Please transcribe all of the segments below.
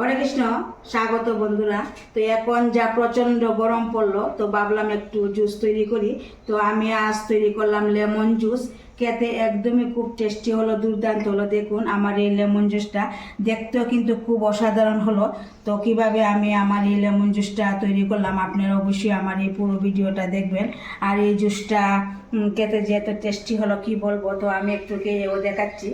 হরে কৃষ্ণ, স্বাগত বন্ধুরা। তো এখন যা প্রচণ্ড গরম পড়লো, তো ভাবলাম একটু জুস তৈরি করি। তো আমি আজ তৈরি করলাম লেমন জুস। খেতে একদমই খুব টেস্টি হলো, দুর্দান্ত হলো। দেখুন আমার এই লেমন জুসটা দেখতেও কিন্তু খুব অসাধারণ হলো। তো কিভাবে আমি আমার এই লেমন জুসটা তৈরি করলাম, আপনারা অবশ্যই আমার এই পুরো ভিডিওটা দেখবেন। আর এই জুসটা খেতে যে এত টেস্টি হলো কি বলবো। তো আমি একটু খেয়েও দেখাচ্ছি।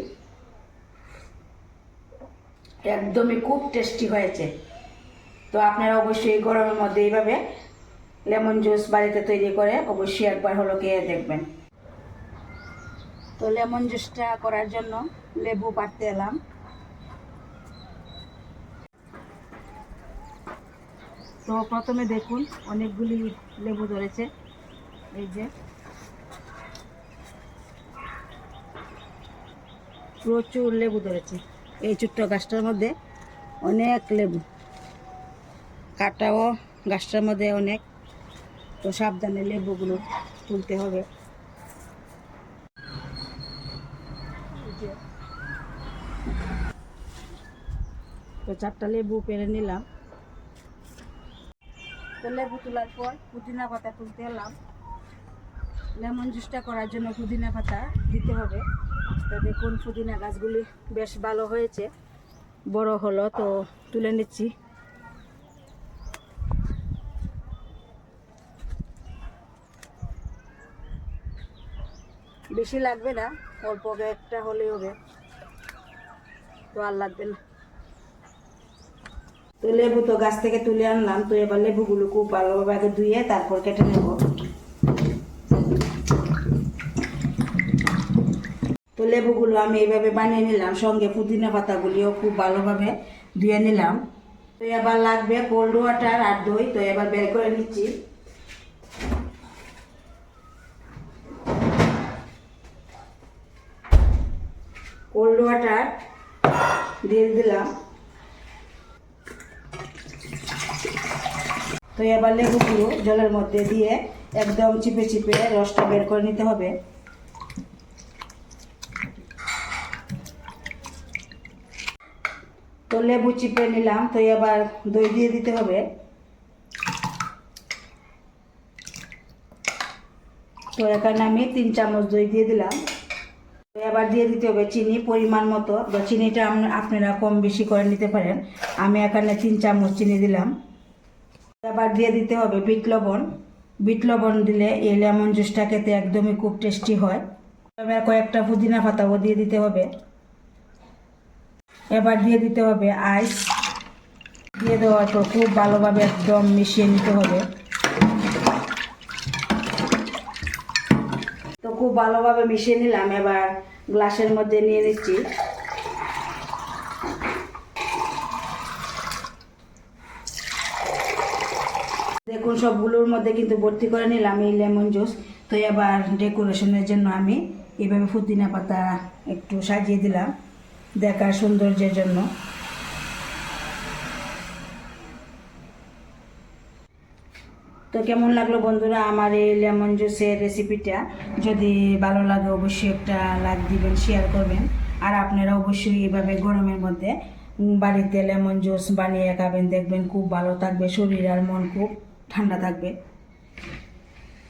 একদমই খুব টেস্টি হয়েছে। তো আপনারা অবশ্যই গরমের মধ্যে এইভাবে লেমন জুস বাড়িতে তৈরি করে অবশ্যই একবার হলো খেয়ে দেখবেন। তো লেমন জুসটা করার জন্য লেবু পাড়তে এলাম। তো প্রথমে দেখুন অনেকগুলি লেবু ধরেছে, এই যে প্রচুর লেবু ধরেছে। এই ছোট্ট গাছটার মধ্যে অনেক লেবু, কাটাও গাছটার মধ্যে অনেক। তো সাবধানে লেবুগুলো তুলতে হবে। তো 4টা লেবু পেরে নিলাম। তো লেবু তোলার পর পুদিনা পাতা তুলতে এলাম। লেমন জুসটা করার জন্য পুদিনা পাতা দিতে হবে। তো দেখুন পুদিনা গাছগুলি বেশ ভালো হয়েছে, বড় হলো। তো তুলে নিচ্ছি। বেশি লাগবে না, অল্প একটা হলেই হবে, তো আর লাগবে না। তো লেবু তো গাছ থেকে তুলে আনলাম। তো এবার লেবুগুলো খুব ভালোভাবে আগে ধুয়ে তারপর কেটে নেব। তো লেবুগুলো আমি এইভাবে বানিয়ে নিলাম, সঙ্গে পুদিনা পাতাগুলিও খুব ভালোভাবে ধুয়ে নিলাম। তো এবার লাগবে কোল্ড ওয়াটার আর দই। তো এবার বের করে নিচ্ছি। কোল্ড ওয়াটার দিয়ে দিলাম। তো এবার লেবুগুলো জলের মধ্যে দিয়ে একদম চিপে চিপে রসটা বের করে নিতে হবে। তো লেবু চিপে নিলাম। তো এবার দই দিয়ে দিতে হবে। তো এখানে আমি 3 চামচ দই দিয়ে দিলাম। তো এবার দিয়ে দিতে হবে চিনি পরিমাণ মতো। তো চিনিটা আপনারা কম বেশি করে নিতে পারেন। আমি এখানে 3 চামচ চিনি দিলাম। এবার দিয়ে দিতে হবে বিট লবণ। বিট লবণ দিলে এই লেমন জুসটা খেতে একদমই খুব টেস্টি হয়। এবার কয়েকটা পুদিনা পাতাও দিয়ে দিতে হবে। এবার দিয়ে দিতে হবে আইস। দিয়ে দেওয়ার পর খুব ভালোভাবে একদম মিশিয়ে নিতে হবে। তো খুব ভালোভাবে মিশিয়ে নিলাম। এবার গ্লাসের মধ্যে নিয়ে নিচ্ছি। দেখুন সবগুলোর মধ্যে কিন্তু ভর্তি করে নিলাম এই লেমন জুস। তো এবার ডেকোরেশনের জন্য আমি এইভাবে পুদিনা পাতা একটু সাজিয়ে দিলাম দেখার সৌন্দর্যের জন্য। তো কেমন লাগলো বন্ধুরা আমার এই লেমন জুসের রেসিপিটা? যদি ভালো লাগে অবশ্যই একটা লাইক দিবেন, শেয়ার করবেন। আর আপনারা অবশ্যই এইভাবে গরমের মধ্যে বাড়িতে লেমন জুস বানিয়ে খাবেন, দেখবেন খুব ভালো থাকবে শরীর আর মন খুব ঠান্ডা থাকবে।